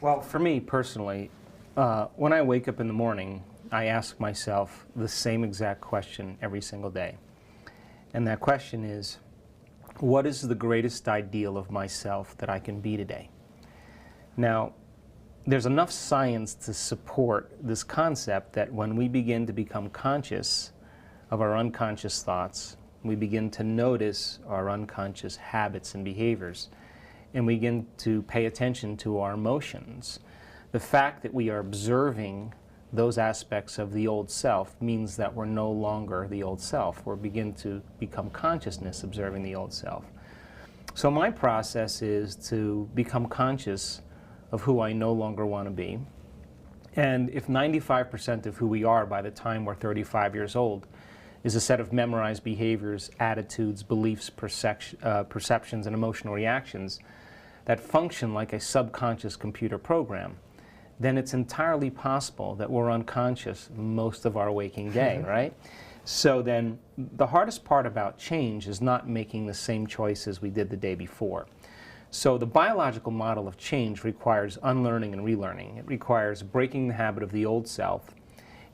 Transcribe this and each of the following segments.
Well, for me personally, when I wake up in the morning, I ask myself the same exact question every single day. And that question is, what is the greatest ideal of myself that I can be today? Now, there's enough science to support this concept that when we begin to become conscious of our unconscious thoughts, we begin to notice our unconscious habits and behaviors, and we begin to pay attention to our emotions. The fact that we are observing those aspects of the old self means that we're no longer the old self. We begin to become consciousness observing the old self. So my process is to become conscious of who I no longer want to be. And if 95% of who we are by the time we're 35 years old is a set of memorized behaviors, attitudes, beliefs, perceptions, and emotional reactions that function like a subconscious computer program, then it's entirely possible that we're unconscious most of our waking day, right? So then the hardest part about change is not making the same choices we did the day before. So the biological model of change requires unlearning and relearning. It requires breaking the habit of the old self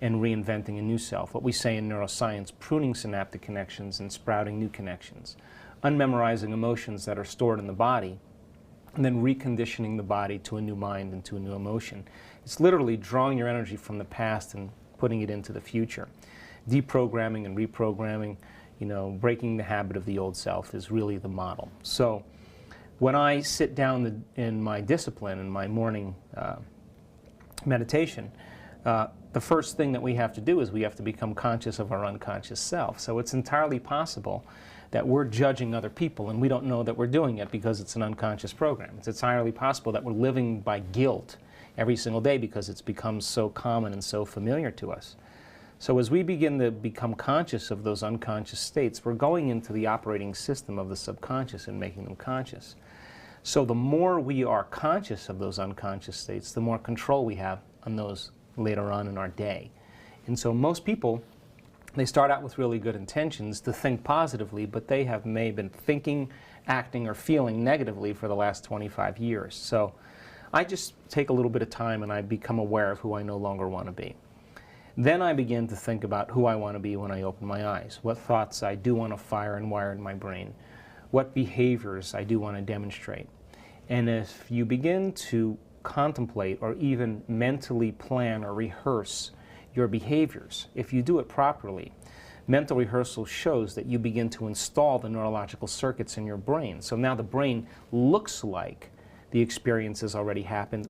and reinventing a new self. What we say in neuroscience, pruning synaptic connections and sprouting new connections. Unmemorizing emotions that are stored in the body, and then reconditioning the body to a new mind and to a new emotion. It's literally drawing your energy from the past and putting it into the future. Deprogramming and reprogramming, breaking the habit of the old self is really the model. So when I sit down in my discipline, in my morning meditation, the first thing that we have to do is we have to become conscious of our unconscious self. So it's entirely possible that we're judging other people and we don't know that we're doing it because it's an unconscious program. It's entirely possible that we're living by guilt every single day because it's become so common and so familiar to us. So as we begin to become conscious of those unconscious states, we're going into the operating system of the subconscious and making them conscious. So the more we are conscious of those unconscious states, the more control we have on those later on in our day. And so most people, they start out with really good intentions to think positively, but they may have been thinking, acting, or feeling negatively for the last 25 years. So I just take a little bit of time and I become aware of who I no longer want to be. Then I begin to think about who I want to be when I open my eyes, what thoughts I do want to fire and wire in my brain, what behaviors I do want to demonstrate. And if you begin to contemplate or even mentally plan or rehearse your behaviors, if you do it properly, mental rehearsal shows that you begin to install the neurological circuits in your brain. So now the brain looks like the experience has already happened.